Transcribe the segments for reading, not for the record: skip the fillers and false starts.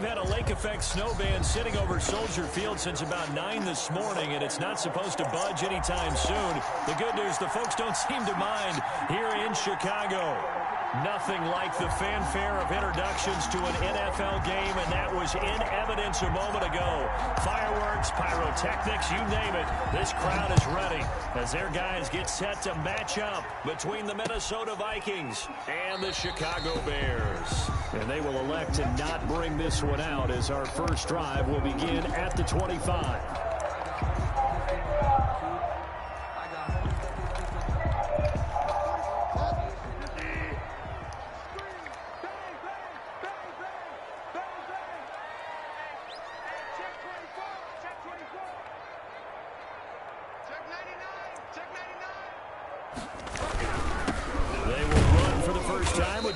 we've had a lake effect snow band sitting over Soldier Field since about 9 this morning, and it's not supposed to budge anytime soon. The good news, the folks don't seem to mind here in Chicago. Nothing like the fanfare of introductions to an NFL game, and that was in evidence a moment ago. Fireworks, pyrotechnics, you name it. This crowd is ready as their guys get set to match up between the Minnesota Vikings and the Chicago Bears. And they will elect to not bring this one out as our first drive will begin at the 25.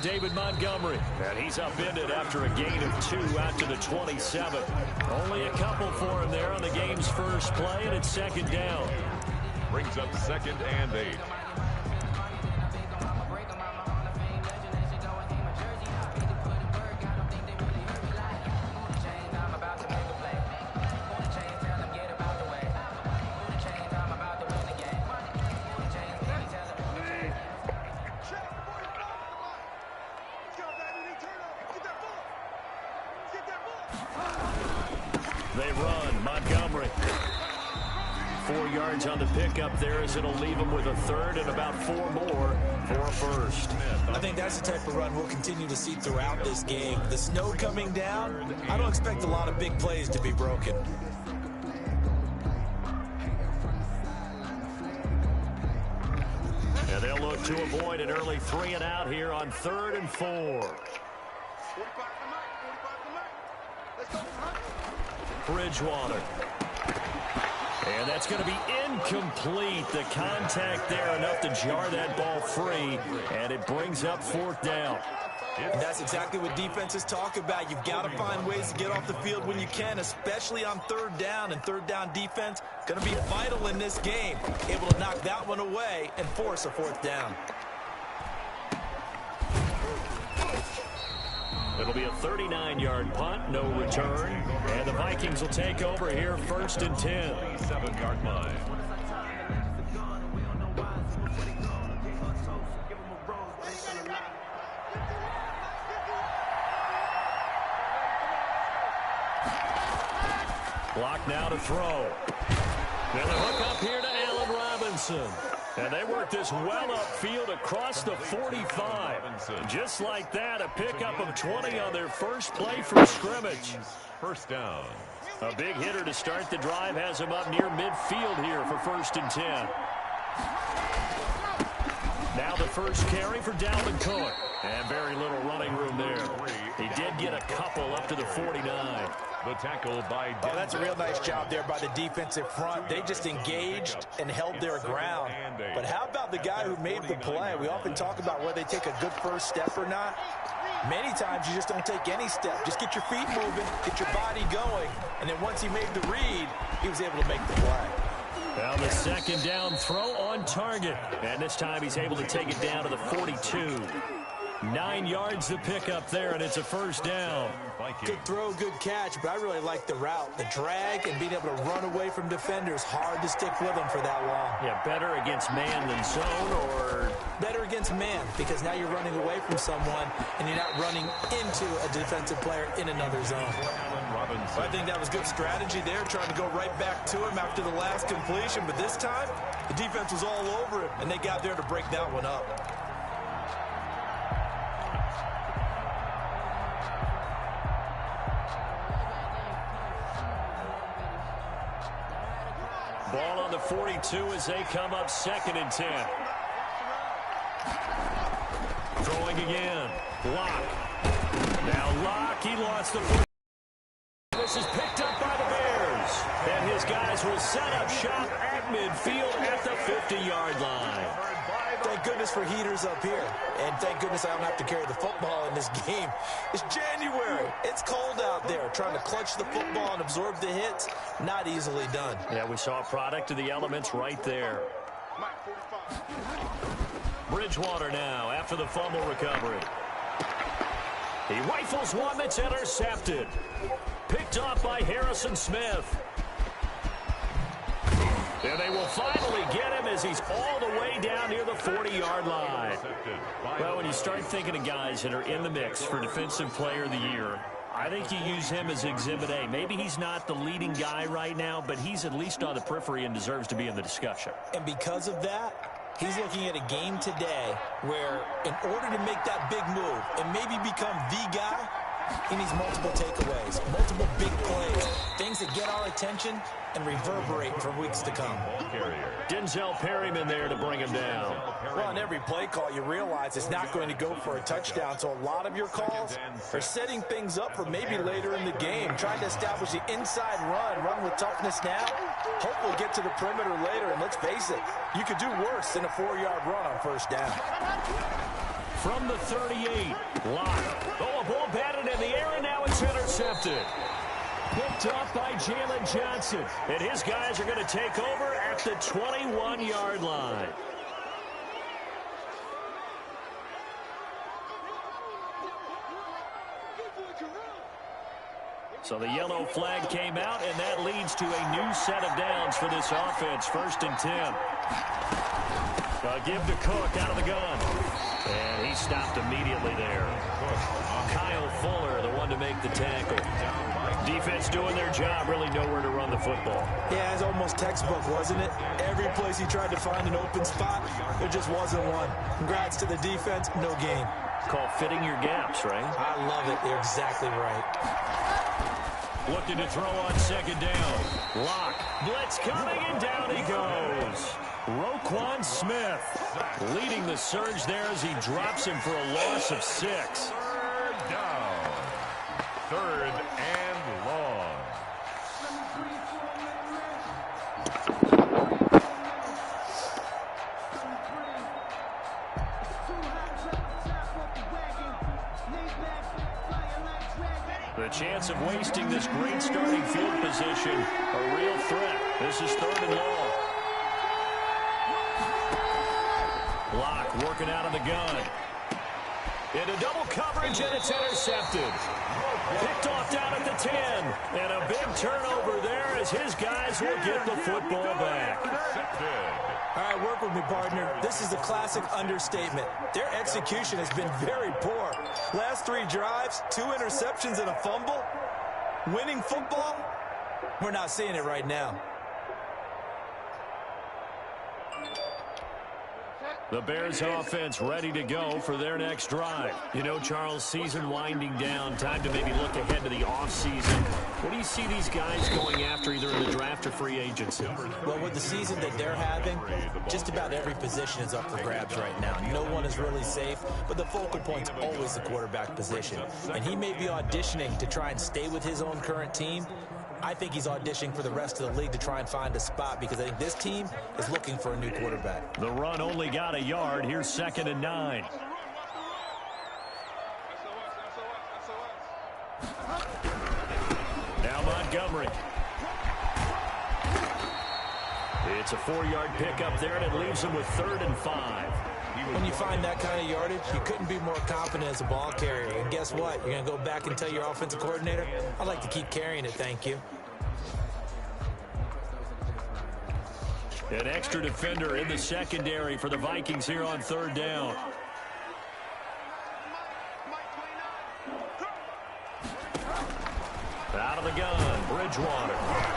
David Montgomery, and he's upended after a gain of 2 out to the 27. Only a couple for him there on the game's first play, and it's second down. Brings up 2nd and 8. They run. Montgomery. 4 yards on the pickup there as it'll leave them with a third and about 4 more for a first. I think that's the type of run we'll continue to see throughout this game. The snow coming down, I don't expect a lot of big plays to be broken. And they'll look to avoid an early 3 and out here on 3rd and 4. Bridgewater. And that's going to be incomplete. The contact there enough to jar that ball free, and it brings up 4th down. And that's exactly what defenses talk about. You've got to find ways to get off the field when you can, especially on 3rd down. And 3rd down defense going to be vital in this game. Able to knock that one away and force a 4th down. It'll be a 39-yard punt, no return. And the Vikings will take over here 1st and 10. 7-yard line. Block now to throw. And the hook up here to Allen Robinson. And they work this well upfield across the 45. Just like that, a pickup of 20 on their first play from scrimmage. First down. A big hitter to start the drive has him up near midfield here for 1st and 10. Now the first carry for Dalvin Cook. And very little running room there. He did get a couple up to the 49. The tackle by Denver. Oh, that's a real nice job there by the defensive front. They just engaged and held their ground. But how about the guy who made the play? We often talk about whether they take a good first step or not. Many times you just don't take any step. Just get your feet moving, get your body going. And then once he made the read, he was able to make the play. Now the 2nd down throw on target. And this time he's able to take it down to the 42. 9 yards to pick up there, and it's a 1st down. Good throw, good catch, but I really like the route. The drag and being able to run away from defenders. Hard to stick with them for that long. Yeah, better against man than zone, or? Better against man, because now you're running away from someone, and you're not running into a defensive player in another zone. Well, I think that was good strategy there, trying to go right back to him after the last completion, but this time, the defense was all over him, and they got there to break that one up. Ball on the 42 as they come up 2nd and 10. Throwing again. Lock. Now Lock, he lost the first. This is picked up by the Bears. And his guys will set up shop at midfield at the 50-yard line. Thank goodness for heaters up here. And thank goodness I don't have to carry the football in this game. It's January. It's cold out there. Trying to clutch the football and absorb the hits, not easily done. Yeah, we saw a product of the elements right there. Bridgewater now after the fumble recovery. He rifles one that's intercepted. Picked off by Harrison Smith. And they will finally get him as he's all the way down near the 40-yard line. Well, when you start thinking of guys that are in the mix for Defensive Player of the Year, I think you use him as Exhibit A. Maybe he's not the leading guy right now, but he's at least on the periphery and deserves to be in the discussion. And because of that, he's looking at a game today where in order to make that big move and maybe become the guy, he needs multiple takeaways, multiple big plays, things that get our attention and reverberate for weeks to come. Denzel Perryman there to bring him down. Well, on every play call, you realize it's not going to go for a touchdown, so a lot of your calls are setting things up for maybe later in the game, trying to establish the inside run with toughness now, hopefully get to the perimeter later, and let's face it, you could do worse than a 4-yard run on first down. From the 38, Locke. Oh, a ball batted in the air, and now it's intercepted. Picked off by Jalen Johnson. And his guys are going to take over at the 21-yard line. So the yellow flag came out, and that leads to a new set of downs for this offense. 1st and 10. Give to Cook out of the gun. And he stopped immediately there. Kyle Fuller, the one to make the tackle. Defense doing their job, really nowhere to run the football. Yeah, it's almost textbook, wasn't it? Every place he tried to find an open spot, there just wasn't one. Congrats to the defense, no gain. Called fitting your gaps, right? I love it. You're exactly right. Looking to throw on 2nd down. Locke. Blitz coming, and down he goes. Roquan Smith leading the surge there as he drops him for a loss of 6. 3rd down. 3rd and long. The chance of wasting this great starting field position, a real threat. This is 3rd and long. Locke working out of the gun. Into double coverage, and it's intercepted. Picked off down at the 10. And a big turnover there as his guys will get the football back. All right, work with me, partner. This is a classic understatement. Their execution has been very poor. Last 3 drives, 2 interceptions and a fumble. Winning football? We're not seeing it right now. The Bears offense ready to go for their next drive. You know, Charles, season winding down. Time to maybe look ahead to the offseason. What do you see these guys going after either in the draft or free agency? Well, with the season that they're having, just about every position is up for grabs right now. No one is really safe, but the focal point's always the quarterback position. And he may be auditioning to try and stay with his own current team. I think he's auditioning for the rest of the league to try and find a spot because I think this team is looking for a new quarterback. The run only got a yard. Here's 2nd and 9. Now Montgomery. It's a 4-yard pickup there, and it leaves him with 3rd and 5. When you find that kind of yardage, you couldn't be more confident as a ball carrier. And guess what? You're going to go back and tell your offensive coordinator, I'd like to keep carrying it, thank you. An extra defender in the secondary for the Vikings here on 3rd down. Out of the gun, Bridgewater.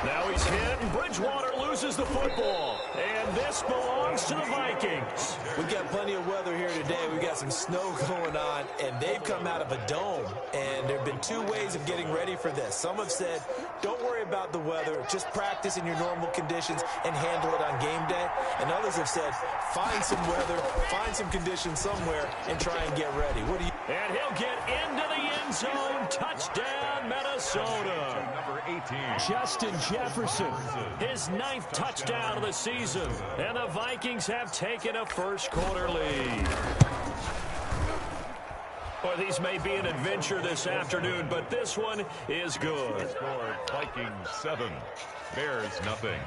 Now he's hit, and Bridgewater loses the football. And this belongs to the Vikings. We've got plenty of weather here today. We've got some snow going on, and they've come out of a dome. And there have been 2 ways of getting ready for this. Some have said, don't worry about the weather. Just practice in your normal conditions and handle it on game day. And others have said, find some weather, find some conditions somewhere, and try and get ready. What do you... And he'll get into the end zone. Touchdown, Minnesota. Number 18. Justin Jefferson, his 9th touchdown of the season. And the Vikings have taken a first-quarter lead. Well, these may be an adventure this afternoon, but this one is good. Scored Vikings 7, Bears nothing.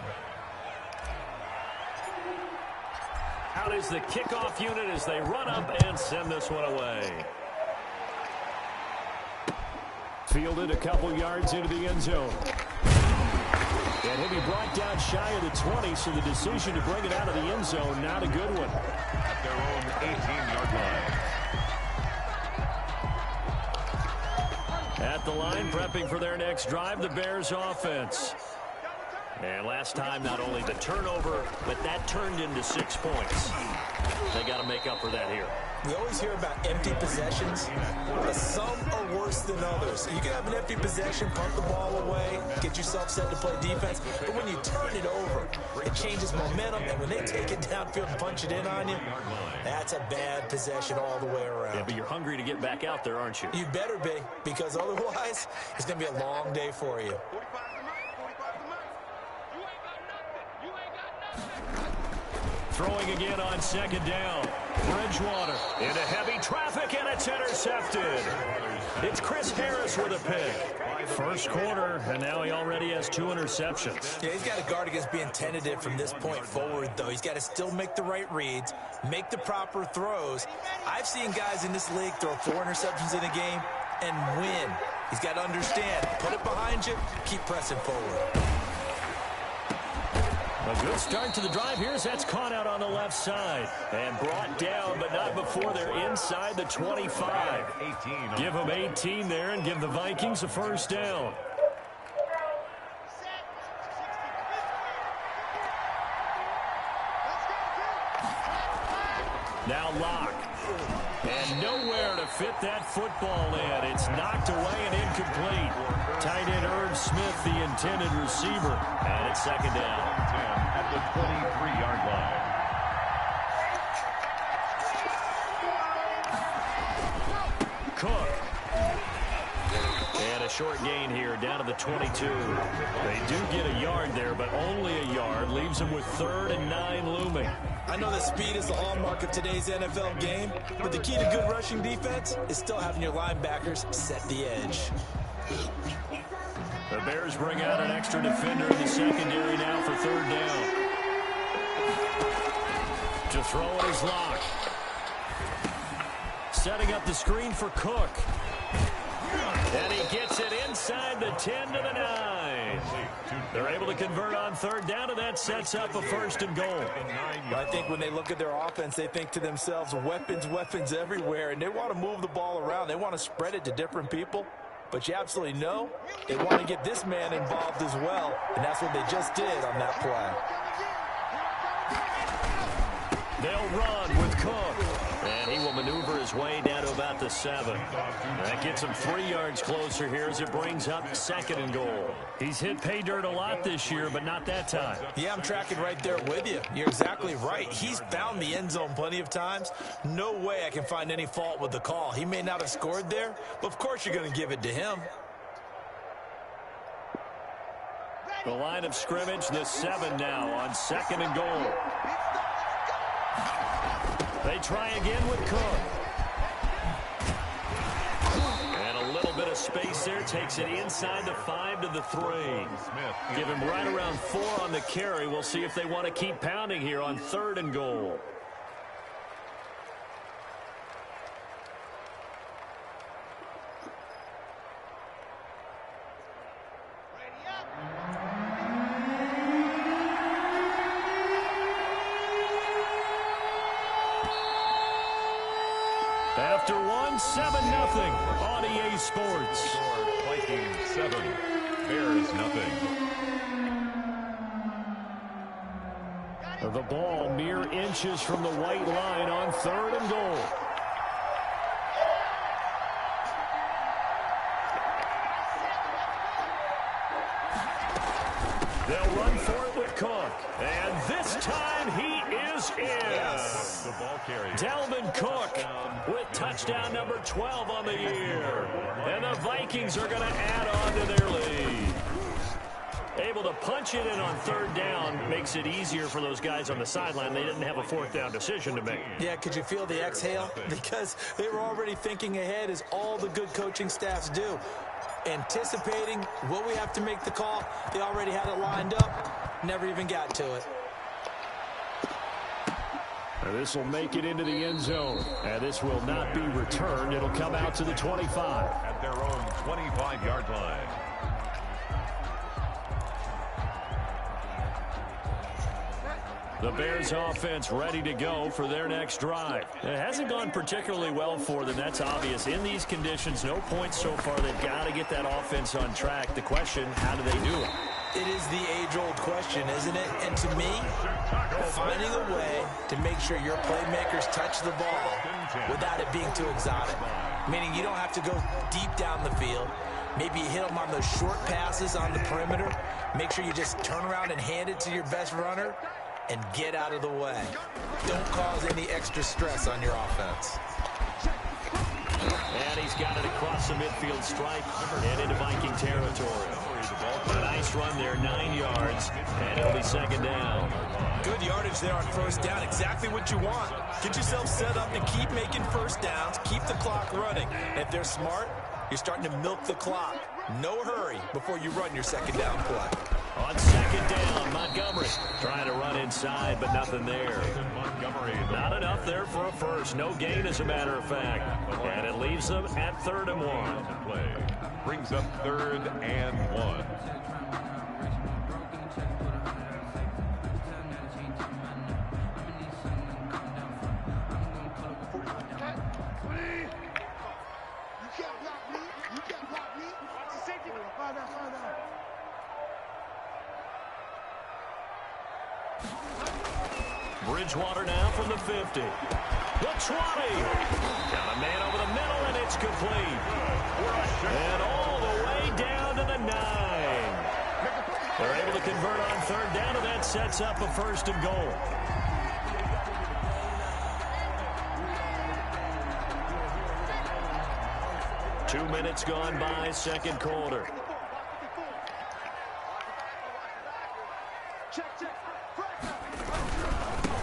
Out is the kickoff unit as they run up and send this one away. Fielded a couple yards into the end zone. And he'll be brought down shy of the 20, so the decision to bring it out of the end zone, not a good one. At their own 18-yard line. At the line, prepping for their next drive, the Bears offense. And last time, not only the turnover, but that turned into 6 points. They got to make up for that here. We always hear about empty possessions, but some are worse than others. You can have an empty possession, punt the ball away, get yourself set to play defense, but when you turn it over, it changes momentum, and when they take it downfield and punch it in on you, that's a bad possession all the way around. Yeah, but you're hungry to get back out there, aren't you? You better be, because otherwise, it's going to be a long day for you. Throwing again on second down. Bridgewater into heavy traffic, and it's intercepted. It's Chris Harris with a pick. First quarter, and now he already has 2 interceptions. Yeah, he's got to guard against being tentative from this point forward, though. He's got to still make the right reads, make the proper throws. I've seen guys in this league throw 4 interceptions in a game and win. He's got to understand, put it behind you, keep pressing forward. A good start to the drive here as that's caught out on the left side. And brought down, but not before they're inside the 25. Give them 18 there and give the Vikings a first down. Now Locke. And nowhere to fit that football in. It's knocked away and incomplete. Tight end Irv Smith, the intended receiver. And it's second down. 10 at the 23-yard line. Cook. And a short gain here down to the 22. They do get a yard there, but only a yard. Leaves them with 3rd and 9 looming. I know that speed is the hallmark of today's NFL game, but the key to good rushing defense is still having your linebackers set the edge. The Bears bring out an extra defender in the secondary now for 3rd down. To throw it is Locke. Setting up the screen for Cook. And he gets it inside the 10 to the 9. They're able to convert on 3rd down, and that sets up a 1st and goal. I think when they look at their offense, they think to themselves, weapons, weapons everywhere, and they want to move the ball around. They want to spread it to different people. But you absolutely know they want to get this man involved as well, and that's what they just did on that play. They'll run with Cook. And he will maneuver his way down to about the 7. That gets him 3 yards closer here as it brings up 2nd and goal. He's hit pay dirt a lot this year, but not that time. Yeah, I'm tracking right there with you. You're exactly right. He's found the end zone plenty of times. No way I can find any fault with the call. He may not have scored there, but of course you're going to give it to him. The line of scrimmage, the 7 now on 2nd and goal. They try again with Cook. And a little bit of space there. Takes it inside the 5 to the 3. Give him right around 4 on the carry. We'll see if they want to keep pounding here on 3rd and goal. After 1, 7-0 on EA Sports. Vikings 7, Bears nothing. The ball mere inches from the white line on 3rd and goal. They'll run for it with Cook. And this time he is in. Yes. The ball carrier. Dalvin Cook with touchdown number 12 on the year. And the Vikings are going to add on to their lead. Able to punch it in on 3rd down makes it easier for those guys on the sideline. They didn't have a 4th down decision to make. Yeah, could you feel the exhale? Because they were already thinking ahead, as all the good coaching staffs do. Anticipating, will we have to make the call? They already had it lined up, never even got to it. This will make it into the end zone. And this will not be returned. It'll come out to the 25. At their own 25-yard line. The Bears offense ready to go for their next drive. It hasn't gone particularly well for them. That's obvious. In these conditions, no points so far. They've got to get that offense on track. The question, how do they do it? It is the age-old question, isn't it? And to me, finding a way to make sure your playmakers touch the ball without it being too exotic. Meaning you don't have to go deep down the field. Maybe you hit them on those short passes on the perimeter. Make sure you just turn around and hand it to your best runner and get out of the way. Don't cause any extra stress on your offense. And he's got it across the midfield stripe and into Viking territory. A nice run there, 9 yards, and it'll be second down. Good yardage there on first down, exactly what you want. Get yourself set up to keep making first downs, keep the clock running. And if they're smart, you're starting to milk the clock. No hurry before you run your second down play. On second down, Montgomery trying to run inside, but nothing there. Not enough there for a first. No gain, as a matter of fact. And it leaves them at 3rd and 1. Play brings up 3rd and 1. Bridgewater now from the 50. The 20. Got a man over the middle, and it's complete. And all the way down to the 9. They're able to convert on 3rd down, and that sets up a 1st and goal. Two minutes gone by, second quarter.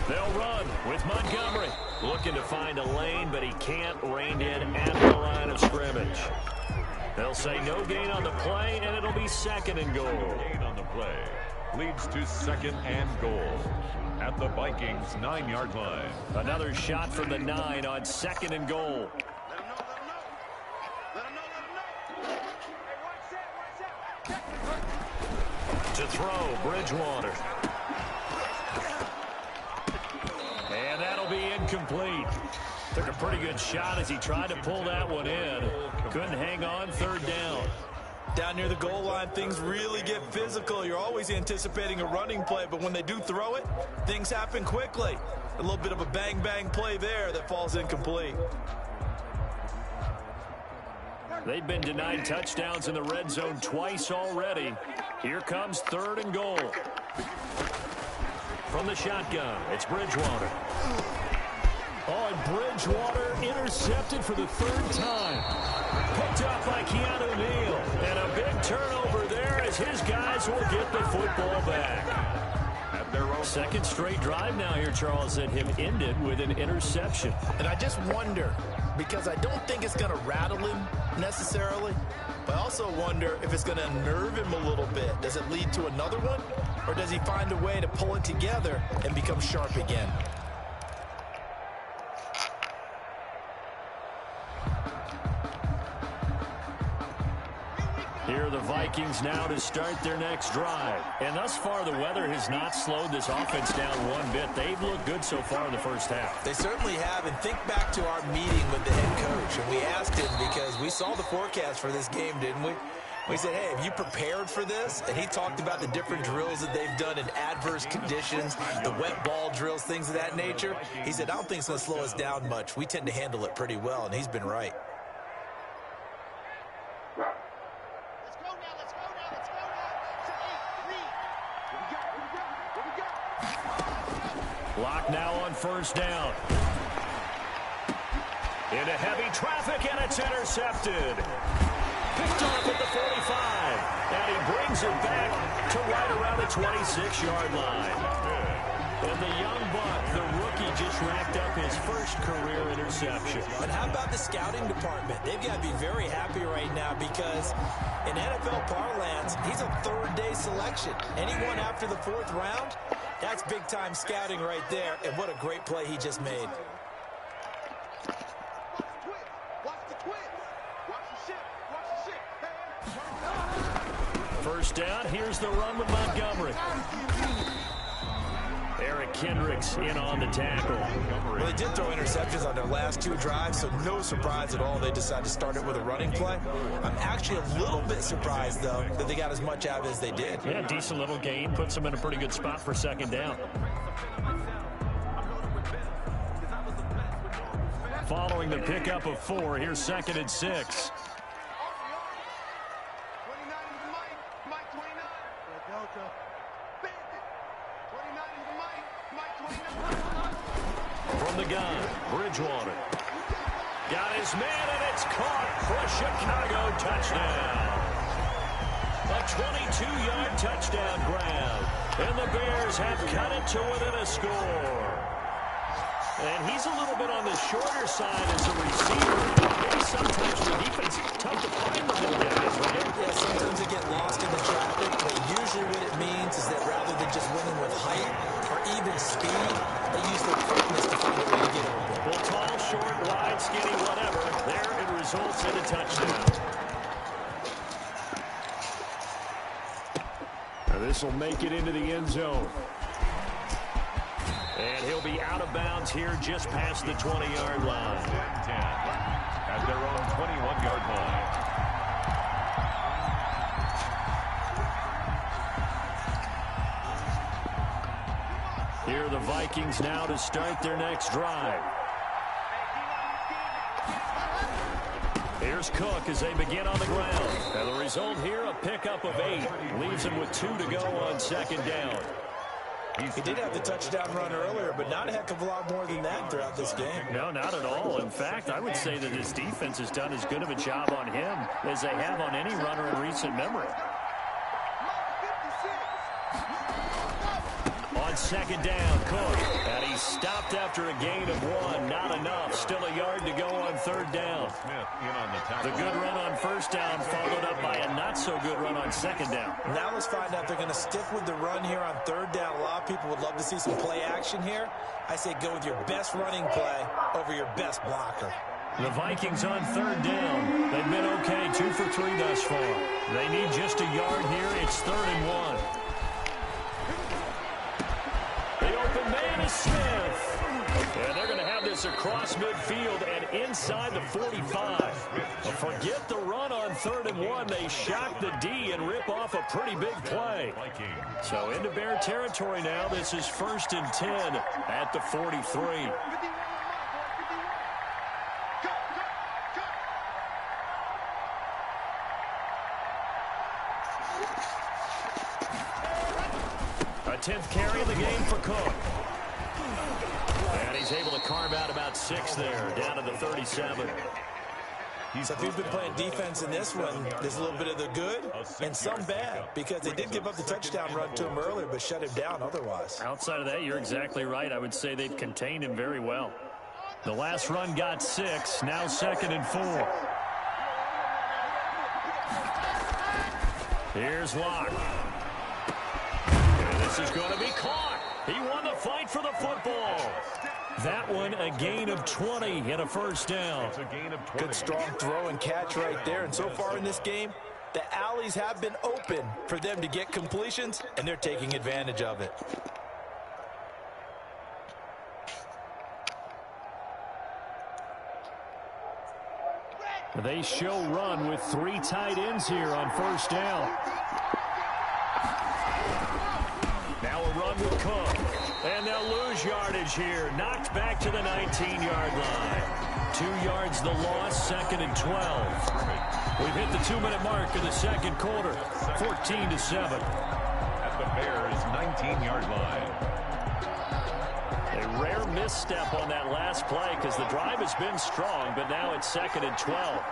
They'll run with Montgomery. Looking to find a lane, but he can't. Reined in at the line of scrimmage. They'll say no gain on the play, and it'll be 2nd and goal. Gain on the play leads to 2nd and goal at the Vikings 9-yard line. Another shot from the 9 on 2nd and goal. To throw, Bridgewater. And that'll be incomplete. Took a pretty good shot as he tried to pull that one in. Couldn't hang on, 3rd down. Down near the goal line, things really get physical. You're always anticipating a running play, but when they do throw it, things happen quickly. A little bit of a bang-bang play there that falls incomplete. They've been denied touchdowns in the red zone twice already. Here comes 3rd and goal. From the shotgun, it's Bridgewater. Oh, and Bridgewater intercepted for the 3rd time. Picked up by Keanu Neal. And a big turnover there as his guys will get the football back. At their own 2nd straight drive now here, Charles, that have ended with an interception. And I just wonder, because I don't think it's going to rattle him necessarily, but I also wonder if it's going to unnerve him a little bit. Does it lead to another one? Or does he find a way to pull it together and become sharp again? Here are the Vikings now to start their next drive. And thus far, the weather has not slowed this offense down one bit. They've looked good so far in the first half. They certainly have. And think back to our meeting with the head coach. And we asked him, because we saw the forecast for this game, didn't we? We said, hey, have you prepared for this? And he talked about the different drills that they've done in adverse conditions, the wet ball drills, things of that nature. He said, I don't think it's going to slow us down much. We tend to handle it pretty well, and he's been right. Lock now on 1st down. Into heavy traffic, and it's intercepted. Picked off at the 45, and he brings it back to right around the 26-yard line. And the young buck, the rookie, just racked up his first career interception. And how about the scouting department? They've got to be very happy right now, because in NFL parlance, he's a 3rd-day selection. Anyone after the 4th round, That's big-time scouting right there, and what a great play he just made. First down, here's the run with Montgomery. Eric Kendricks in on the tackle. Well, they did throw interceptions on their last 2 drives, so no surprise at all they decided to start it with a running play. I'm actually a little bit surprised, though, that they got as much out of it as they did. Yeah, decent little gain. Puts them in a pretty good spot for second down. Following the pickup of 4, here's 2nd and 6. From the gun, Bridgewater. Got his man, and it's caught for a Chicago touchdown. A 22-yard touchdown grab. And the Bears have cut it to within a score. And he's a little bit on the shorter side as a receiver. Maybe sometimes the defense is tough to find the little guys, right? Yeah, sometimes they get lost in the traffic, but usually what it means is that rather than just winning with height or even speed, they use their quickness to find a way to get open. Well, tall, short, wide, skinny, whatever. There it results in a touchdown. Now this will make it into the end zone. And he'll be out of bounds here just past the 20-yard line. 10 at their own 21-yard line. Here are the Vikings now to start their next drive. Here's Cook as they begin on the ground. And the result here, a pickup of 8. Leaves them with 2 to go on second down. He did have the touchdown run earlier, but not a heck of a lot more than that throughout this game. No, not at all. In fact, I would say that his defense has done as good of a job on him as they have on any runner in recent memory. On second down, Cook. And he's stopped after a gain of 1. Not enough. Still a yard to go on third down. The good run on first down followed up by a not-so-good run on second down. Now let's find out if they're going to stick with the run here on third down. A lot of people would love to see some play action here. I say go with your best running play over your best blocker. The Vikings on third down. They've been okay, 2 for 3 thus far. They need just a yard here. It's 3rd and 1. The open man is Smith. And they're going to have this across midfield and inside the 45. But forget the run on 3rd and 1. They shock the D and rip off a pretty big play. So into Bear territory now. This is 1st and 10 at the 43. A 10th carry of the game for Cook. And he's able to carve out about 6 there, down to the 37. So if you've been playing defense in this one, there's a little bit of the good and some bad, because they did give up the touchdown run to him earlier, but shut him down otherwise. Outside of that, you're exactly right. I would say they've contained him very well. The last run got 6, now 2nd and 4. Here's Locke. And this is going to be caught. He won the fight for the football. That one, a gain of 20 and a first down. Good strong throw and catch right there. And so far in this game, the alleys have been open for them to get completions, and they're taking advantage of it. They show run with 3 tight ends here on first down. Now a run with Cook. And they'll lose yardage here. Knocked back to the 19-yard line. 2 yards the loss, 2nd and 12. We've hit the 2-minute mark of the second quarter. 14-7. At the Bears' 19-yard line. A rare misstep on that last play because the drive has been strong, but now it's 2nd and 12.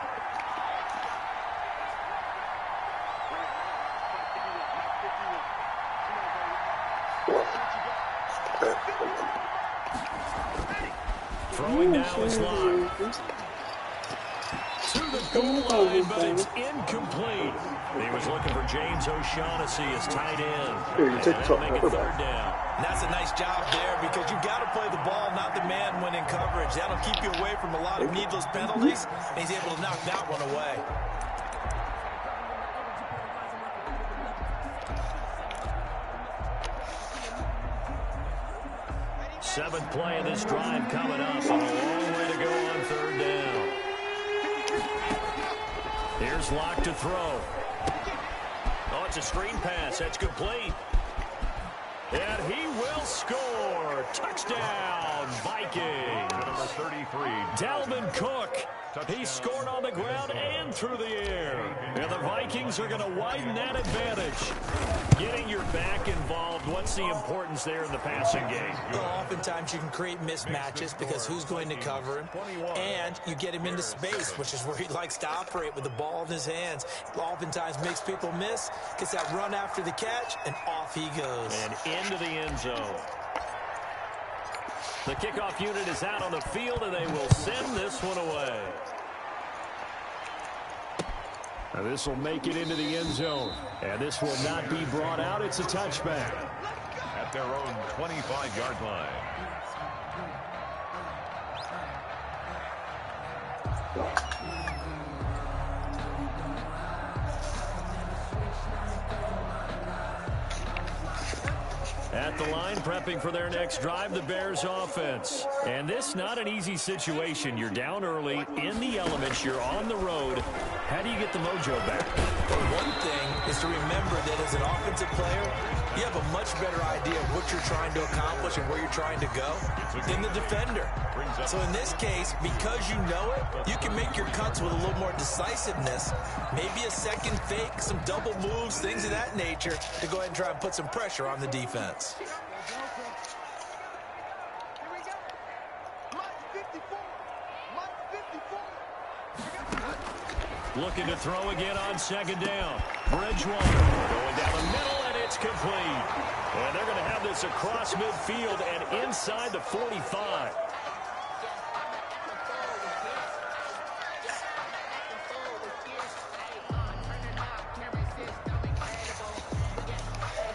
Throwing now is Locke. To the goal line, but it's incomplete. He was looking for James O'Shaughnessy as tight end. And that'll make it 3rd down. And that's a nice job there because you've got to play the ball, not the man when in coverage. That'll keep you away from a lot of needless penalties, and he's able to knock that one away. Seventh play of this drive coming up, and a long way to go on third down. Here's Locke to throw. Oh, it's a screen pass. That's complete. And he will score. Touchdown, Vikings. Number 33. Dalvin Cook. He scored on the ground and through the air. And the Vikings are going to widen that advantage. Getting your back involved, what's the importance there in the passing game? Well, oftentimes you can create mismatches because who's going to cover him, and you get him into space, which is where he likes to operate with the ball in his hands. Oftentimes makes people miss, gets that run after the catch, and off he goes. And into the end zone. The kickoff unit is out on the field, and they will send this one away. Now this will make it into the end zone. And this will not be brought out. It's a touchback. At their own 25-yard line. At the line, prepping for their next drive, the Bears offense. And this not an easy situation. You're down early, in the elements, you're on the road. How do you get the mojo back? Well, one thing is to remember that as an offensive player, you have a much better idea of what you're trying to accomplish and where you're trying to go than the defender. So in this case, because you know it, you can make your cuts with a little more decisiveness, maybe a second fake, some double moves, things of that nature, to go ahead and try and put some pressure on the defense. Looking to throw again on second down. Bridgewater going down the middle, and it's complete. And they're going to have this across midfield and inside the 45.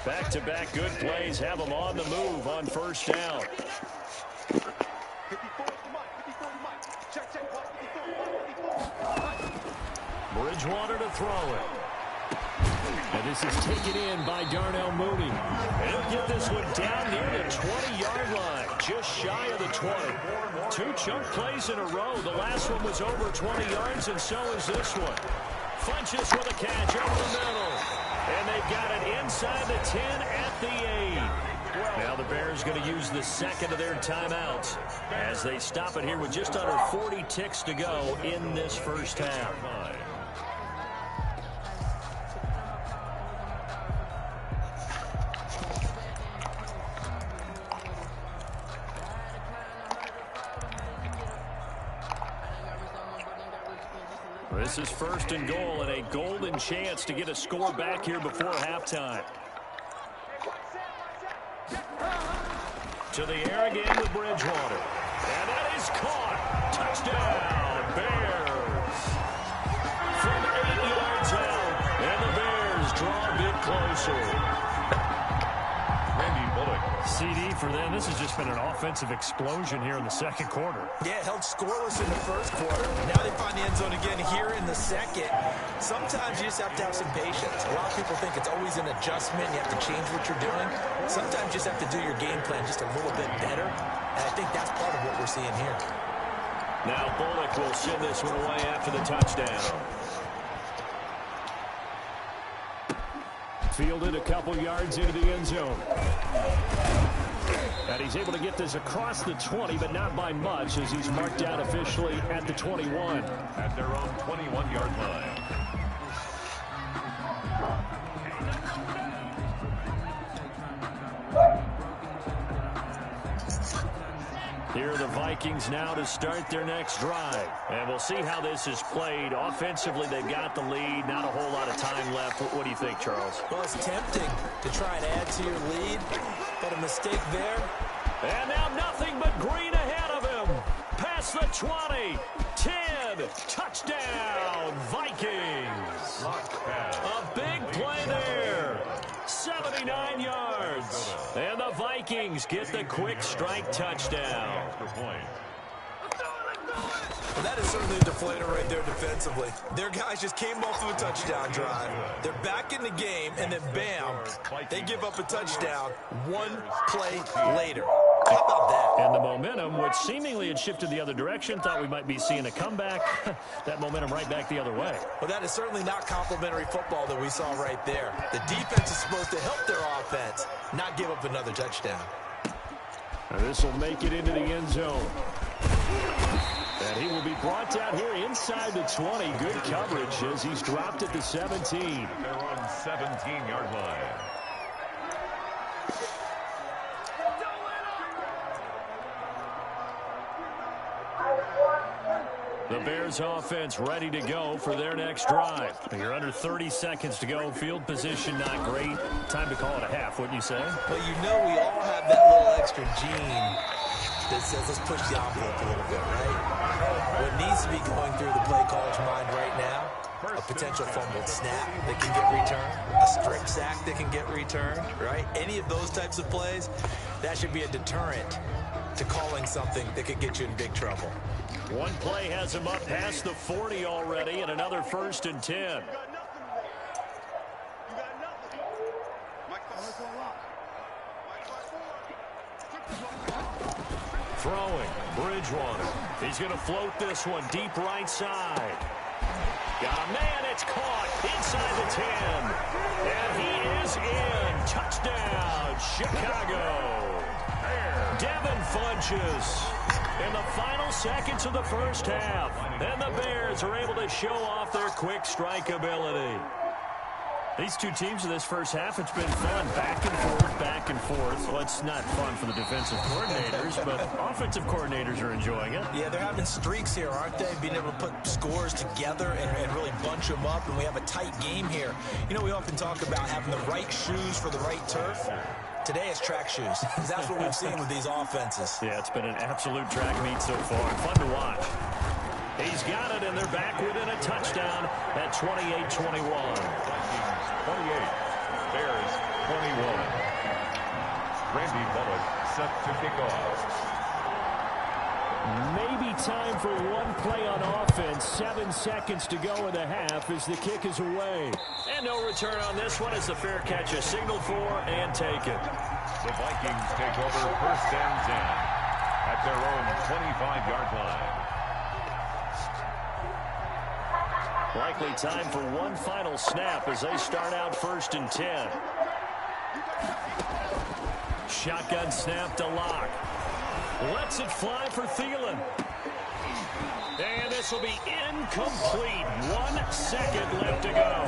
Back-to-back good plays have them on the move on first down. Bridgewater to throw it. And this is taken in by Darnell Mooney. And he'll get this one down near the 20-yard line, just shy of the 20. Two chunk plays in a row. The last one was over 20 yards, and so is this one. Funches with a catch over the middle. And they've got it inside the 10 at the 8. Now the Bears going to use the second of their timeouts as they stop it here with just under 40 ticks to go in this first half. This is first and goal and a golden chance to get a score back here before halftime. To the air again with Bridgewater. And that is caught. Touchdown, Bears. From 8 yards out. And the Bears draw a bit closer. CD for them. This has just been an offensive explosion here in the second quarter. Yeah, held scoreless in the first quarter. Now they find the end zone again here in the second. Sometimes you just have to have some patience. A lot of people think it's always an adjustment. You have to change what you're doing. Sometimes you just have to do your game plan just a little bit better. And I think that's part of what we're seeing here. Now Bullock will send this one away after the touchdown. Fielded a couple yards into the end zone. And he's able to get this across the 20, but not by much, as he's marked out officially at the 21. At their own 21-yard line. Here are the Vikings now to start their next drive. And we'll see how this is played. Offensively, they've got the lead. Not a whole lot of time left. What do you think, Charles? Well, it's tempting to try and add to your lead, but a mistake there. And now nothing but green ahead of him. Past the 20. 10. Touchdown, Vikings. A big play there. 79 yards. And the Vikings get the quick strike touchdown. Well, that is certainly a deflator right there defensively. Their guys just came off of a touchdown drive. They're back in the game, and then bam, they give up a touchdown one play later. How about that? And the momentum, which seemingly had shifted the other direction, thought we might be seeing a comeback. That momentum right back the other way. Well, that is certainly not complimentary football that we saw right there. The defense is supposed to help their offense, not give up another touchdown. This will make it into the end zone. And he will be brought down here inside the 20. Good coverage as he's dropped at the 17. They're on 17-yard line. The Bears offense ready to go for their next drive. You're under 30 seconds to go. Field position not great. Time to call it a half, wouldn't you say? Well, you know we all have that little extra gene that says let's push the envelope a little bit, right? What needs to be going through the play caller's mind right now, a potential fumbled snap that can get returned, a strip sack that can get returned, right? Any of those types of plays, that should be a deterrent to calling something that could get you in big trouble. One play has him up past the 40 already, and another 1st and 10. Throwing, Bridgewater. He's going to float this one deep right side. Got a man, it's caught inside the 10. And he is in. Touchdown, Chicago. Devin Funches in the final seconds of the first half. And the Bears are able to show off their quick strike ability. These two teams in this first half, it's been fun. Back and forth, back and forth. Well, it's not fun for the defensive coordinators, but offensive coordinators are enjoying it. Yeah, they're having streaks here, aren't they? Being able to put scores together and really bunch them up, and we have a tight game here. You know, we often talk about having the right shoes for the right turf. Today it's track shoes. That's what we've seen with these offenses. Yeah, it's been an absolute track meet so far. Fun to watch. He's got it, and they're back within a touchdown at 28-21. 28, Bears 21. Randy Bullock set to kick off. Maybe time for one play on offense. 7 seconds to go in the half as the kick is away. And no return on this one as the fair catch is signaled for and taken. The Vikings take over 1st and 10 at their own 25-yard line. Likely time for one final snap as they start out 1st and 10. Shotgun snap to Locke. Lets it fly for Thielen. And this will be incomplete. 1 second left to go.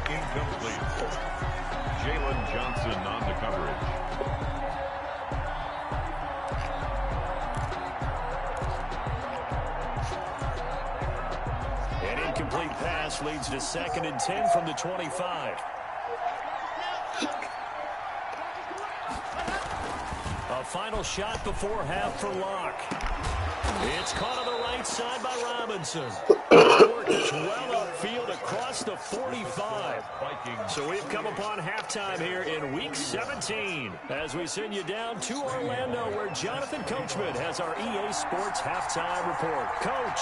Incomplete. Jalen Johnson on the coverage. Incomplete pass leads to 2nd and 10 from the 25. A final shot before half for Locke. It's caught on the right side by Robinson. It's well upfield across the 45. So we've come upon halftime here in Week 17 as we send you down to Orlando where Jonathan Coachman has our EA Sports halftime report. Coach.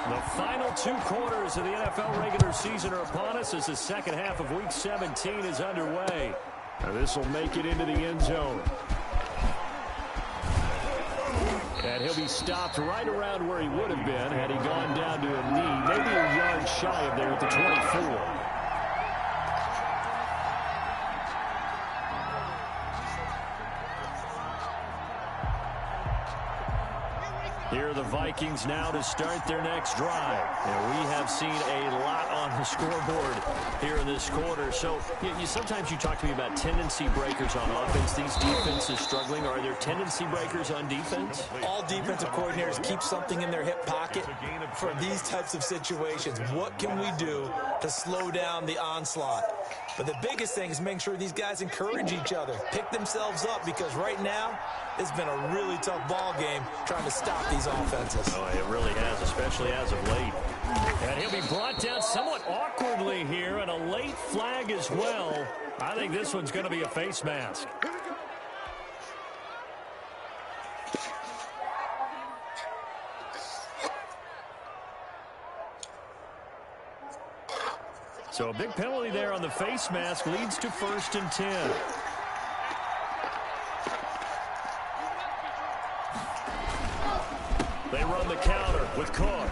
The final 2 quarters of the NFL regular season are upon us as the second half of Week 17 is underway. Now this will make it into the end zone. And he'll be stopped right around where he would have been had he gone down to a knee, maybe a yard shy of there at the 24. Here are the Vikings now to start their next drive. And we have seen a lot on the scoreboard here in this quarter. So sometimes you talk to me about tendency breakers on offense. These defenses struggling. Are there tendency breakers on defense? All defensive coordinators keep something in their hip pocket for these types of situations. What can we do to slow down the onslaught? But the biggest thing is making sure these guys encourage each other, pick themselves up, because right now it's been a really tough ball game trying to stop these offenses. Oh, it really has, especially as of late. And he'll be brought down somewhat awkwardly here, and a late flag as well. I think this one's going to be a face mask. So a big penalty there on the face mask leads to 1st and 10. They run the counter with Cook.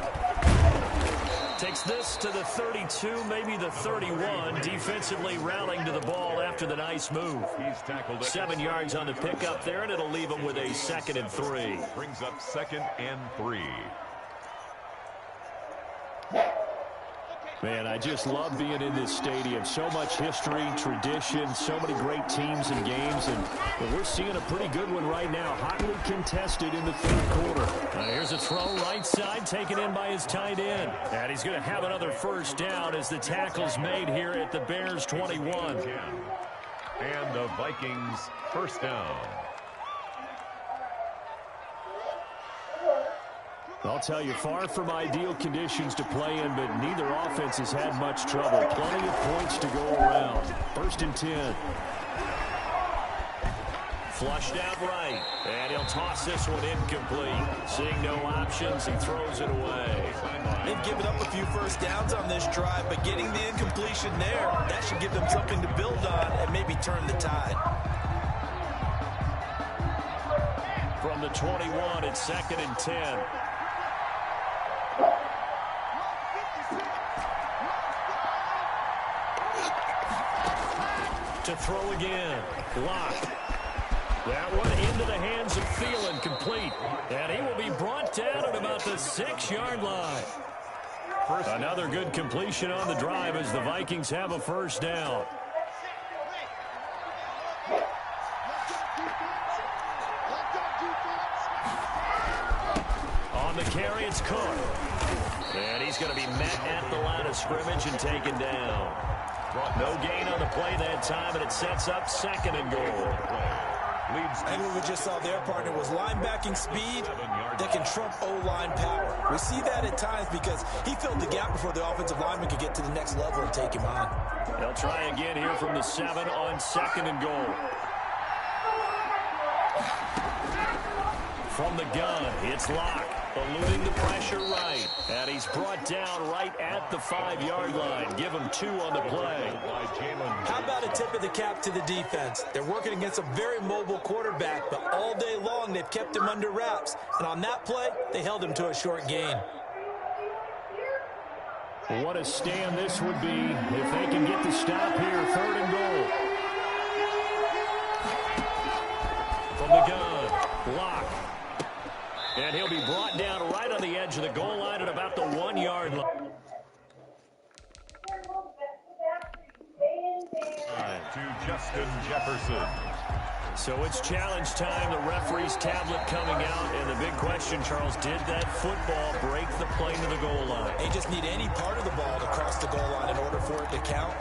Takes this to the 32, maybe the 31. Defensively rallying to the ball after the nice move. He's tackled 7 yards on the pickup there, and it'll leave him with a 2nd and 3. Brings up 2nd and 3. Man, I just love being in this stadium. So much history, tradition, so many great teams and games, and we're seeing a pretty good one right now. Hotly contested in the 3rd quarter. Here's a throw right side, taken in by his tight end. And he's going to have another 1st down as the tackle's made here at the Bears 21. And the Vikings 1st down. I'll tell you, far from ideal conditions to play in, but neither offense has had much trouble. Plenty of points to go around. 1st and 10. Flushed out right, and he'll toss this one incomplete. Seeing no options, he throws it away. They've given up a few 1st downs on this drive, but getting the incompletion there, that should give them something to build on and maybe turn the tide. From the 21, it's 2nd and 10. To throw again. Blocked. That one into the hands of Thielen, complete. And he will be brought down at about the 6-yard line. Another good completion on the drive as the Vikings have a 1st down. On the carry, it's Cook. And he's going to be met at the line of scrimmage and taken down. No gain on the play that time, and it sets up 2nd and goal. And what we just saw there, partner, was linebacking speed that can trump O-line power. We see that at times because he filled the gap before the offensive lineman could get to the next level and take him on. They'll try again here from the 7 on 2nd and goal. From the gun, it's Locke, eluding the pressure right. And he's brought down right at the 5-yard line. Give him 2 on the play. How about a tip of the cap to the defense? They're working against a very mobile quarterback, but all day long they've kept him under wraps. And on that play, they held him to a short gain. What a stand this would be if they can get the stop here. 3rd and goal. From the gun, Locke. And he'll be brought down right on the edge of the goal line at about the 1-yard line. To Justin Jefferson. So it's challenge time. The referee's tablet coming out. And the big question, Charles, did that football break the plane to the goal line? They just need any part of the ball to cross the goal line in order for it to count.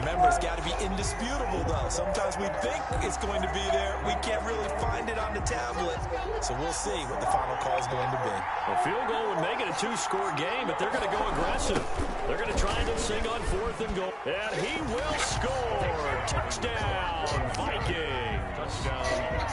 Remember, it's got to be indisputable, though. Sometimes we think it's going to be there. We can't really find it on the tablet. So we'll see what the final call is going to be. A field goal would make it a 2-score game, but they're going to go aggressive. They're going to try and sing on 4th and goal. And he will score. Touchdown, Vikings.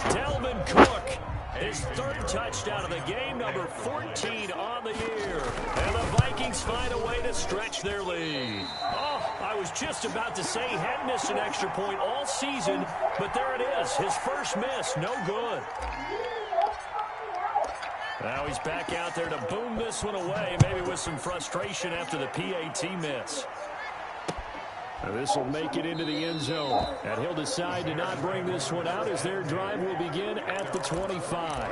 Dalvin Cook, his 3rd touchdown of the game, number 14 on the year. And the Vikings find a way to stretch their lead. Oh, I was just about to say he hadn't missed an extra point all season, but there it is, his first miss, no good. Now he's back out there to boom this one away, maybe with some frustration after the PAT miss. This will make it into the end zone, and he'll decide to not bring this one out as their drive will begin at the 25.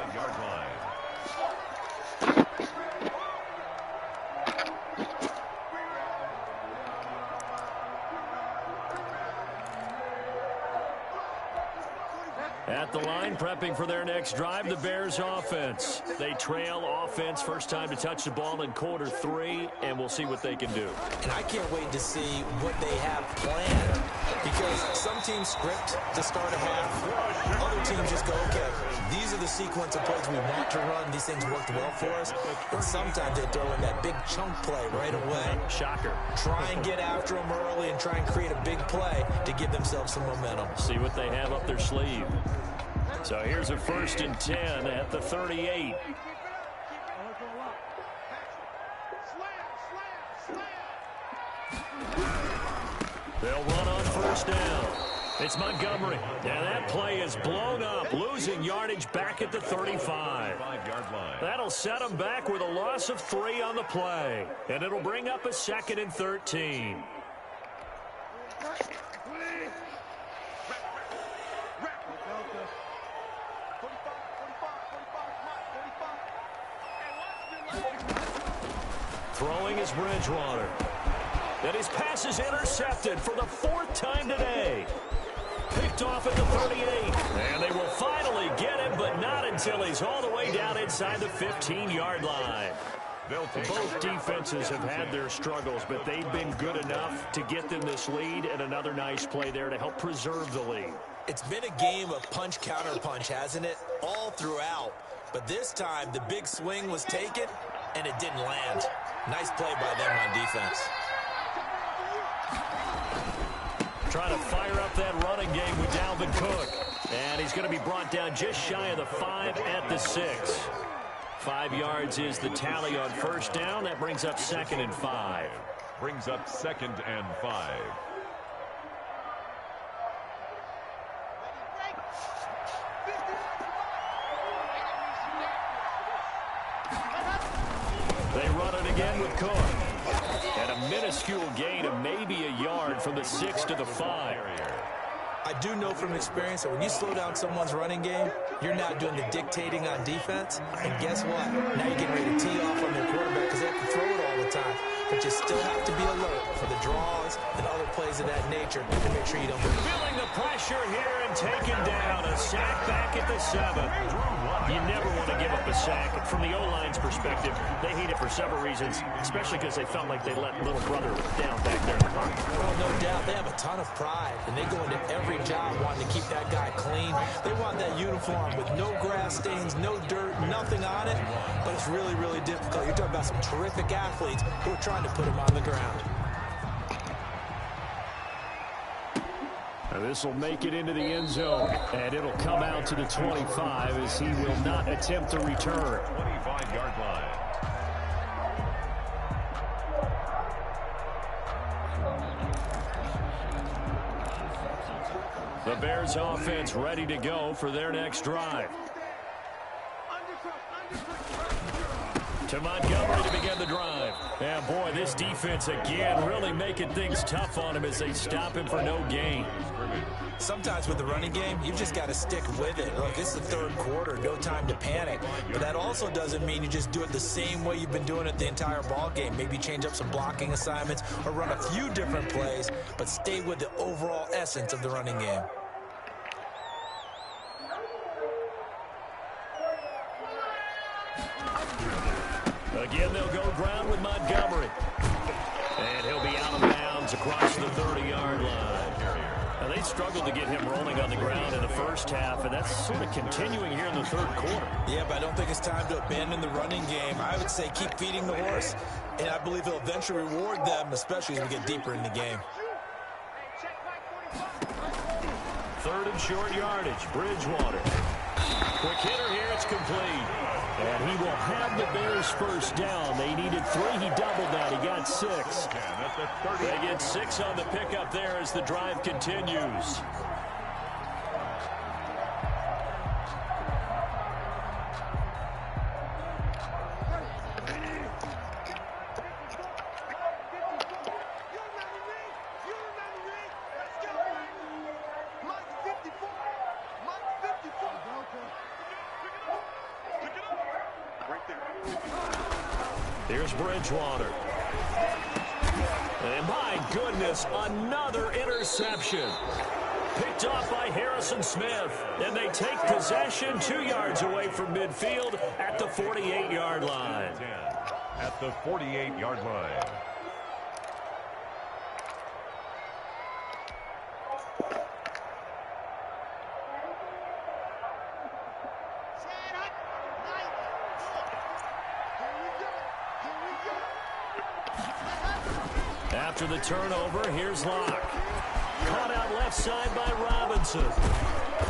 At at the line, prepping for their next drive, the Bears offense. They trail offense, first time to touch the ball in quarter 3, and we'll see what they can do. And I can't wait to see what they have planned, because some teams script to start a half. Other teams just go, okay, these are the sequence of plays we want to run. These things worked well for us. And sometimes they throw in that big chunk play right away. Shocker. Try and get after them early and try and create a big play to give themselves some momentum. See what they have up their sleeve. So here's a 1st and 10 at the 38. They'll run on 1st down. It's Montgomery. And that play is blown up, losing yardage back at the 35. That'll set him back with a loss of 3 on the play. And it'll bring up a 2nd and 13. Throwing is Bridgewater. And his pass is intercepted for the 4th time today. Picked off at the 38. And they will finally get him, but not until he's all the way down inside the 15-yard line. Both defenses have had their struggles, but they've been good enough to get them this lead, and another nice play there to help preserve the lead. It's been a game of punch-counter-punch, hasn't it? All throughout. But this time, the big swing was taken, and it didn't land. Nice play by them on defense. Trying to fire up that running game with Dalvin Cook. And he's going to be brought down just shy of the 5 at the 6. 5 yards is the tally on 1st down. That brings up 2nd and 5. Brings up 2nd and 5. They run it again with Cook. And a minuscule gain of maybe a yard from the 6 to the 5. I do know from experience that when you slow down someone's running game, you're not doing the dictating on defense. And guess what? Now you're getting ready to tee off on their quarterback because they have to throw it all the time. But you still have to be alert for the draws and other plays of that nature to make sure you don't lose. Feeling the pressure here and taken down. A sack back at the 7. You never want to give up a sack. From the O-line's perspective, they hate it for several reasons, especially because they felt like they let little brother down back there in the pocket. Well, no doubt. They have a ton of pride, and they go into every job wanting to keep that guy clean. They want that uniform with no grass stains, no dirt, nothing on it. But it's really, really difficult. You're talking about some terrific athletes who are trying to put him on the ground. This will make it into the end zone, and it'll come out to the 25 as he will not attempt to return. 25-yard line. The Bears offense ready to go for their next drive. To Montgomery to begin the drive. And boy, this defense again really making things tough on him as they stop him for no gain. Sometimes with the running game, you've just got to stick with it. Look, it's the 3rd quarter, no time to panic. But that also doesn't mean you just do it the same way you've been doing it the entire ball game. Maybe change up some blocking assignments or run a few different plays, but stay with the overall essence of the running game. Again, they'll go ground with Montgomery. And he'll be out of bounds across the 30-yard line. Now, they struggled to get him rolling on the ground in the first half, and that's sort of continuing here in the 3rd quarter. Yeah, but I don't think it's time to abandon the running game. I would say keep feeding the horse, and I believe he'll eventually reward them, especially as we get deeper in the game. 3rd and short yardage, Bridgewater. Quick hitter here, it's complete. And he will have the Bears' 1st down. They needed 3. He doubled that. He got 6. They get 6 on the pickup there as the drive continues. Here's Bridgewater. And my goodness, another interception. picked off by Harrison Smith. And they take possession 2 yards away from midfield at the 48-yard line. At the 48-yard line. After the turnover, here's Locke. Caught out left side by Robinson.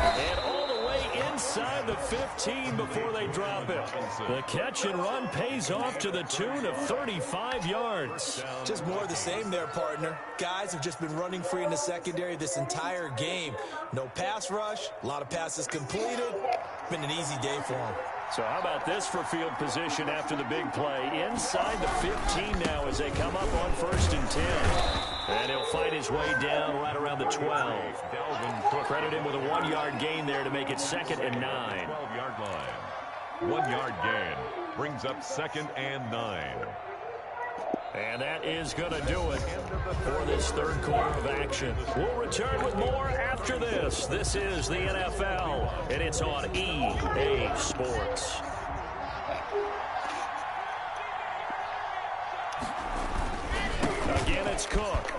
And all the way inside the 15 before they drop it. The catch and run pays off to the tune of 35 yards. Just more of the same there, partner. Guys have just been running free in the secondary this entire game. No pass rush, a lot of passes completed. Been an easy day for them. So how about this for field position after the big play? Inside the 15 now as they come up on 1st and 10. And he'll fight his way down right around the 12. Credit him with a 1-yard gain there to make it 2nd and 9. 12-yard line. 1-yard gain brings up 2nd and 9. And that is going to do it for this third quarter of action. We'll return with more after this. This is the NFL, and it's on EA Sports. Again, it's Cook.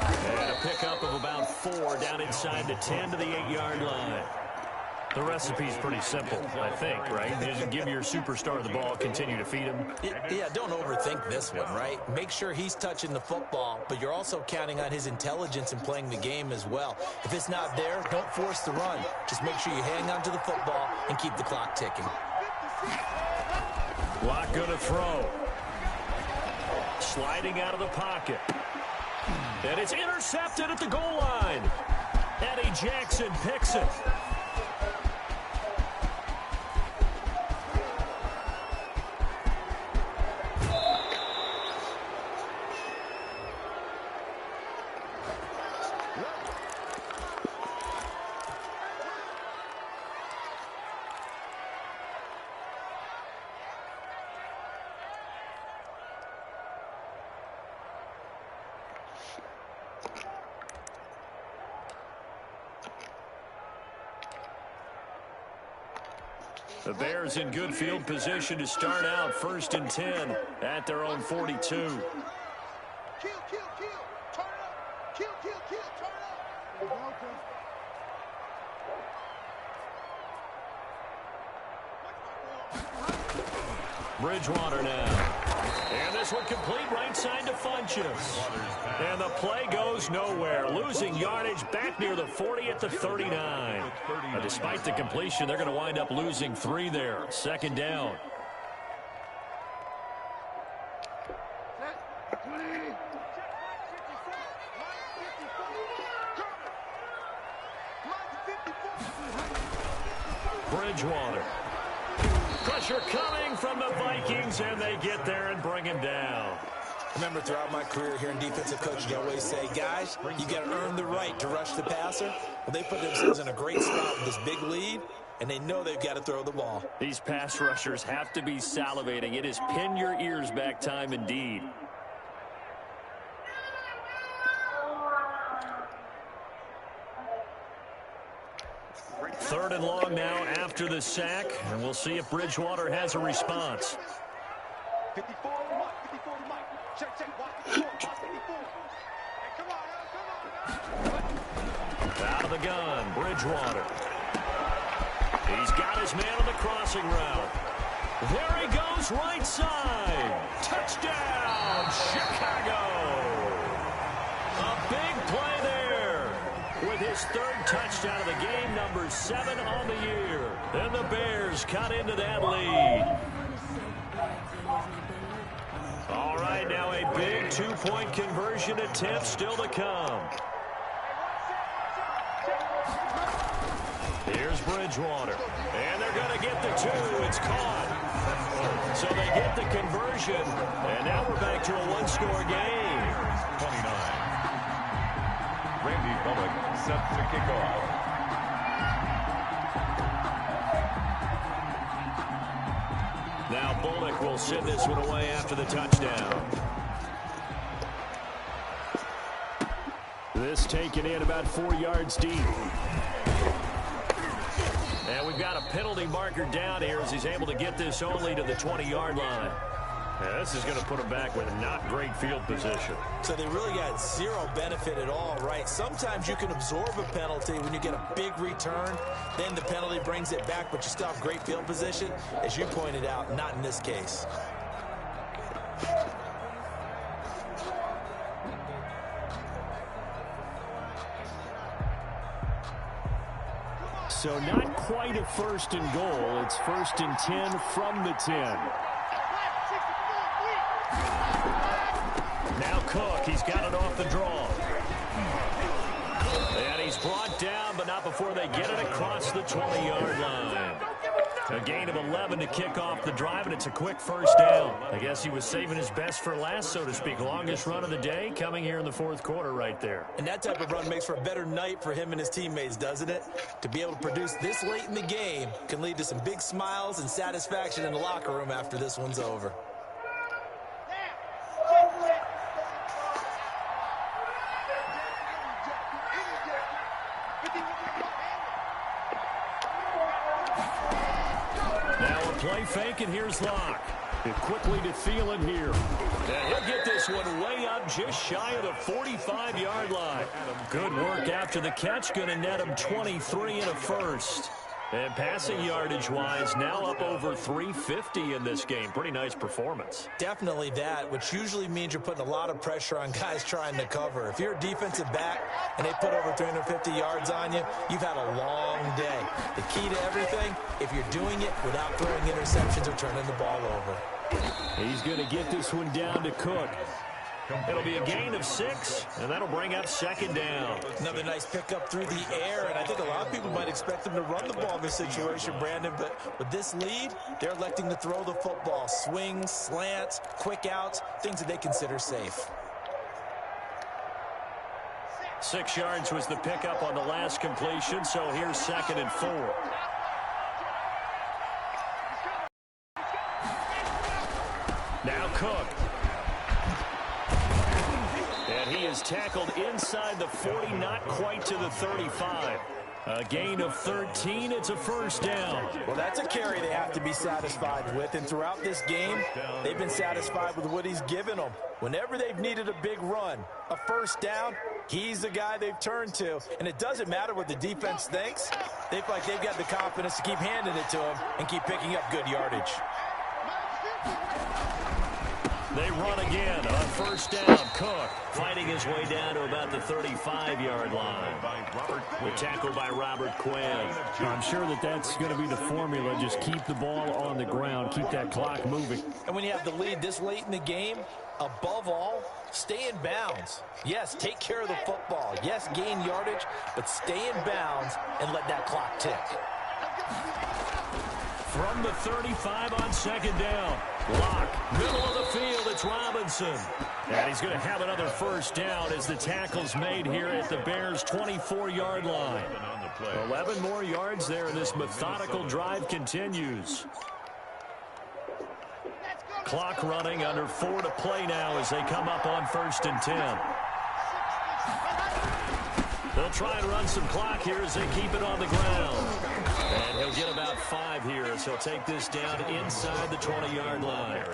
And a pickup of about 4 down inside the 10 to the 8-yard line. The recipe's pretty simple, I think, right? You just give your superstar the ball, continue to feed him. Yeah, don't overthink this one, right? Make sure he's touching the football, but you're also counting on his intelligence in playing the game as well. If it's not there, don't force the run. Just make sure you hang on to the football and keep the clock ticking. Locke going to throw. Sliding out of the pocket. And it's intercepted at the goal line. Eddie Jackson picks it. The Bears in good field position to start out 1st and 10 at their own 42. Kill, kill, kill. Turn up. Kill, turn up. Bridgewater now. And this one complete right side to Funchess. And the play goes nowhere. Losing yardage back near the 40 at the 39. Despite the completion, they're going to wind up losing 3 there. 2nd down. Bridgewater. Pressure coming from the Vikings, and they get there and bring him down. Remember, throughout my career here in defensive coaching, I always say, guys, you got to earn the right to rush the passer. Well, they put themselves in a great spot with this big lead, and they know they've got to throw the ball. These pass rushers have to be salivating. It is pin your ears back time indeed. Third and long now after the sack, and we'll see if Bridgewater has a response. 54 to Mike. 54 to Mike. Check. 54. Hey, come on. Out of the gun, Bridgewater. He's got his man on the crossing route. There he goes, right side. Touchdown, Chicago. A big play there with his 3rd touchdown of the game, number 7 on the year. And the Bears cut into that lead. All right, now a big 2-point conversion attempt still to come. Here's Bridgewater. And they're going to get the 2. It's caught. So they get the conversion. And now we're back to a 1-score game. 29. Randy Bullock set to kick off. Now Bullock will send this one away after the touchdown. This taken in about 4 yards deep. And we've got a penalty marker down here as he's able to get this only to the 20-yard line. Yeah, this is going to put him back with not great field position. So they really got zero benefit at all, right? Sometimes you can absorb a penalty when you get a big return. Then the penalty brings it back, but you still have great field position. As you pointed out, not in this case. So not quite a first and goal. It's 1st and 10 from the 10. Now Cook, he's got it off the draw. And he's brought down, but not before they get it across the 20-yard line. A gain of 11 to kick off the drive, and it's a quick first down. I guess he was saving his best for last, so to speak. Longest run of the day coming here in the 4th quarter right there. And that type of run makes for a better night for him and his teammates, doesn't it? To be able to produce this late in the game can lead to some big smiles and satisfaction in the locker room after this one's over. Play fake, and here's Locke. And quickly to Thielen here. And he'll get this one way up just shy of the 45-yard line. Good work after the catch. Going to net him 23 and a first. And passing yardage-wise, now up over 350 in this game. Pretty nice performance. Definitely that, which usually means you're putting a lot of pressure on guys trying to cover. If you're a defensive back and they put over 350 yards on you, you've had a long day. The key to everything, if you're doing it without throwing interceptions or turning the ball over. He's going to get this one down to Cook. It'll be a gain of 6, and that'll bring up 2nd down. Another nice pickup through the air, and I think a lot of people might expect them to run the ball in this situation, Brandon, but with this lead, they're electing to throw the football. Swings, slants, quick outs, things that they consider safe. 6 yards was the pickup on the last completion, so here's 2nd and 4. Now Cook. And he is tackled inside the 40, not quite to the 35. A gain of 13, it's a first down. Well, that's a carry they have to be satisfied with, and throughout this game, they've been satisfied with what he's given them. Whenever they've needed a big run, a first down, he's the guy they've turned to. And it doesn't matter what the defense thinks. They feel like they've got the confidence to keep handing it to him and keep picking up good yardage. They run again on first down. Cook fighting his way down to about the 35-yard line. The tackle by Robert Quinn. I'm sure that's going to be the formula. Just keep the ball on the ground. Keep that clock moving. And when you have the lead this late in the game, above all, stay in bounds. Yes, take care of the football. Yes, gain yardage, but stay in bounds and let that clock tick. From the 35 on 2nd down. Lock, middle of the field, it's Robinson. And he's going to have another first down as the tackle's made here at the Bears' 24-yard line. 11 more yards there, and this methodical drive continues. Clock running, under 4 to play now as they come up on 1st and 10. They'll try and run some clock here as they keep it on the ground. And he'll get about 5 here as he'll take this down inside the 20-yard line.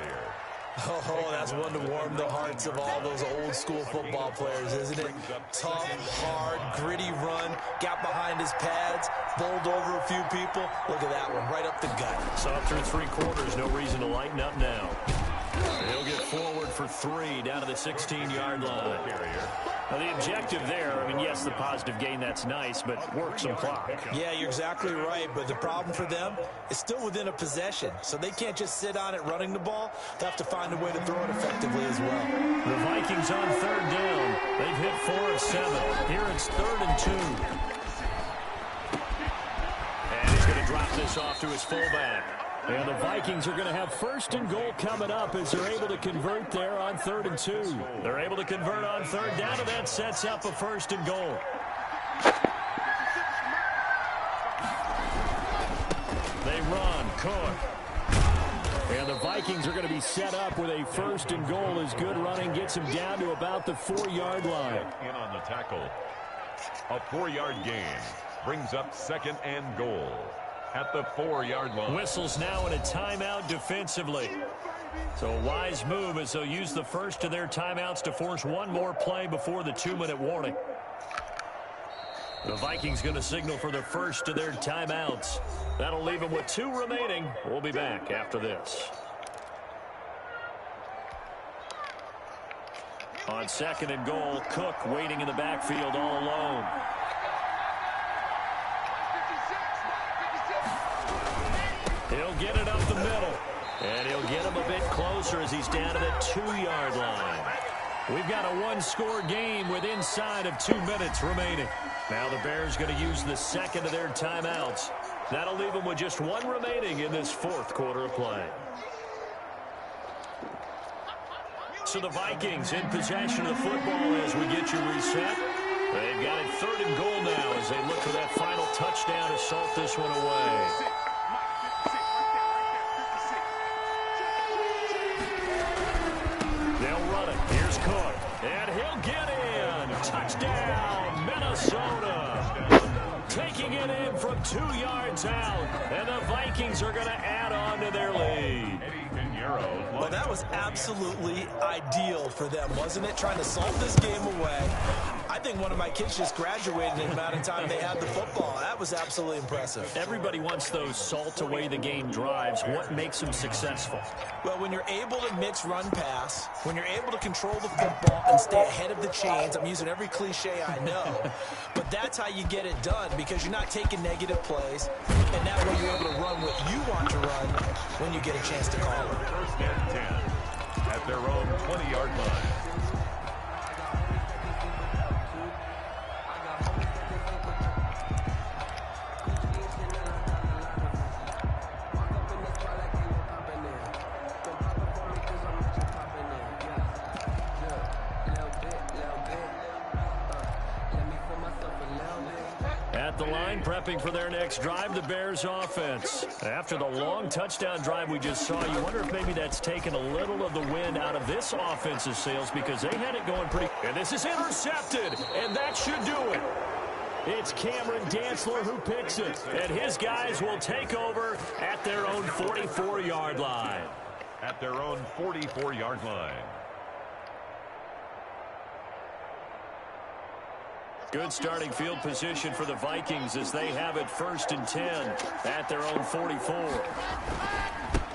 Oh, that's one to warm the hearts of all those old-school football players, isn't it? Tough, hard, gritty run, got behind his pads, bowled over a few people. Look at that one, right up the gut. So through 3 quarters, no reason to lighten up now. He'll get forward for 3 down to the 16-yard line. Now, the objective there, I mean, yes, the positive gain, that's nice, but work some clock. Yeah, you're exactly right, but the problem for them is still within a possession, so they can't just sit on it running the ball. They'll have to find a way to throw it effectively as well. The Vikings on 3rd down. They've hit 4 of 7. Here it's 3rd and 2. And he's going to drop this off to his fullback. And the Vikings are going to have 1st and goal coming up as they're able to convert there on 3rd and 2. They're able to convert on 3rd down, and that sets up a 1st and goal. They run. Cook. And the Vikings are going to be set up with a first and goal as good running gets him down to about the 4-yard line. In on the tackle. A 4-yard gain brings up second and goal at the 4-yard line. Whistles now in a timeout defensively. So a wise move as they'll use the first of their timeouts to force one more play before the 2-minute warning. The Vikings going to signal for the first of their timeouts. That'll leave them with 2 remaining. We'll be back after this. On second and goal, Cook waiting in the backfield all alone. He'll get it up the middle. And he'll get him a bit closer as he's down to the 2-yard line. We've got a 1-score game with inside of 2 minutes remaining. Now the Bears going to use the second of their timeouts. That'll leave them with just 1 remaining in this 4th quarter of play. So the Vikings in possession of the football as we get you reset. They've got it 3rd and goal now as they look for that final touchdown to salt this one away. They'll run it. Here's Cook. And he'll get in. Touchdown, Minnesota. Taking it in from 2 yards out. And the Vikings are going to add on to their lead. Well, that was absolutely ideal for them, wasn't it? Trying to salt this game away. I think one of my kids just graduated in the amount of time they had the football. That was absolutely impressive. Everybody wants those salt away the game drives. What makes them successful? Well, when you're able to mix run-pass, when you're able to control the football and stay ahead of the chains, I'm using every cliche I know, but that's how you get it done because you're not taking negative plays, and that way you're able to run what you want to run when you get a chance to call it. First and 10 at their own 20-yard line. At the line, prepping for their next drive, the Bears offense. After the long touchdown drive we just saw, you wonder if maybe that's taken a little of the wind out of this offense's sails because they had it going pretty. And this is intercepted, and that should do it. It's Cameron Dantzler who picks it, and his guys will take over at their own 44-yard line. At their own 44-yard line. Good starting field position for the Vikings as they have it 1st and 10 at their own 44.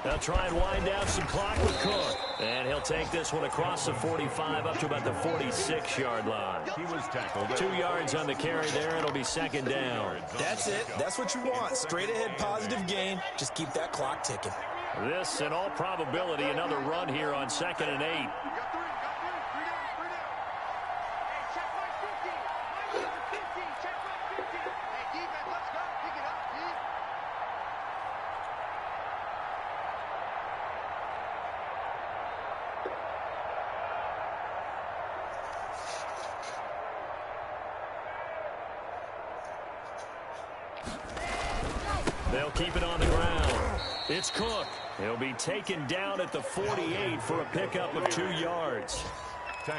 They'll try and wind down some clock with Cook. And he'll take this one across the 45 up to about the 46-yard line. He was tackled. 2 yards on the carry there. It'll be 2nd down. That's it. That's what you want. Straight ahead positive gain. Just keep that clock ticking. This, in all probability, another run here on 2nd and 8. They'll keep it on the ground. It's Cook. He'll be taken down at the 48 for a pickup of 2 yards.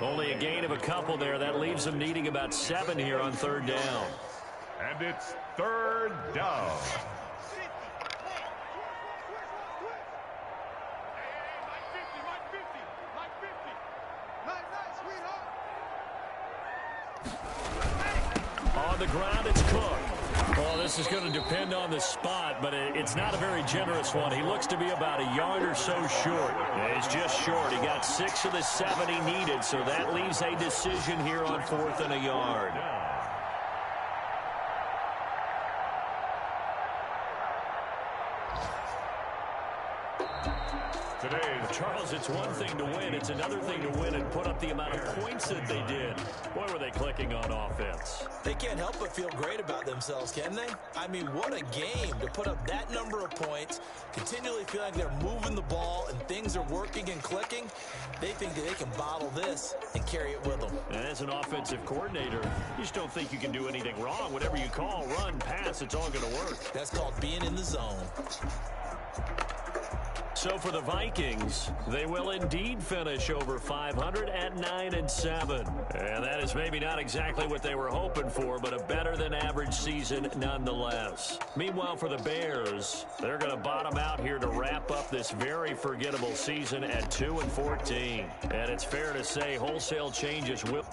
Only a gain of a couple there. That leaves them needing about 7 here on 3rd down. And it's 3rd down. On the ground, it's Cook. Well, this is going to depend on the spot, but it's not a very generous one. He looks to be about a yard or so short. He's just short. He got 6 of the 7 he needed, so that leaves a decision here on 4th and a yard. Charles, it's one thing to win. It's another thing to win and put up the amount of points that they did. Boy, were they clicking on offense. They can't help but feel great about themselves, can they? I mean, what a game to put up that number of points, continually feel like they're moving the ball and things are working and clicking. They think that they can bottle this and carry it with them. And as an offensive coordinator, you just don't think you can do anything wrong. Whatever you call, run, pass, it's all going to work. That's called being in the zone. So for the Vikings, they will indeed finish over 500 at 9-7. And that is maybe not exactly what they were hoping for, but a better than average season nonetheless. Meanwhile, for the Bears, they're going to bottom out here to wrap up this very forgettable season at 2-14. And it's fair to say wholesale changes will...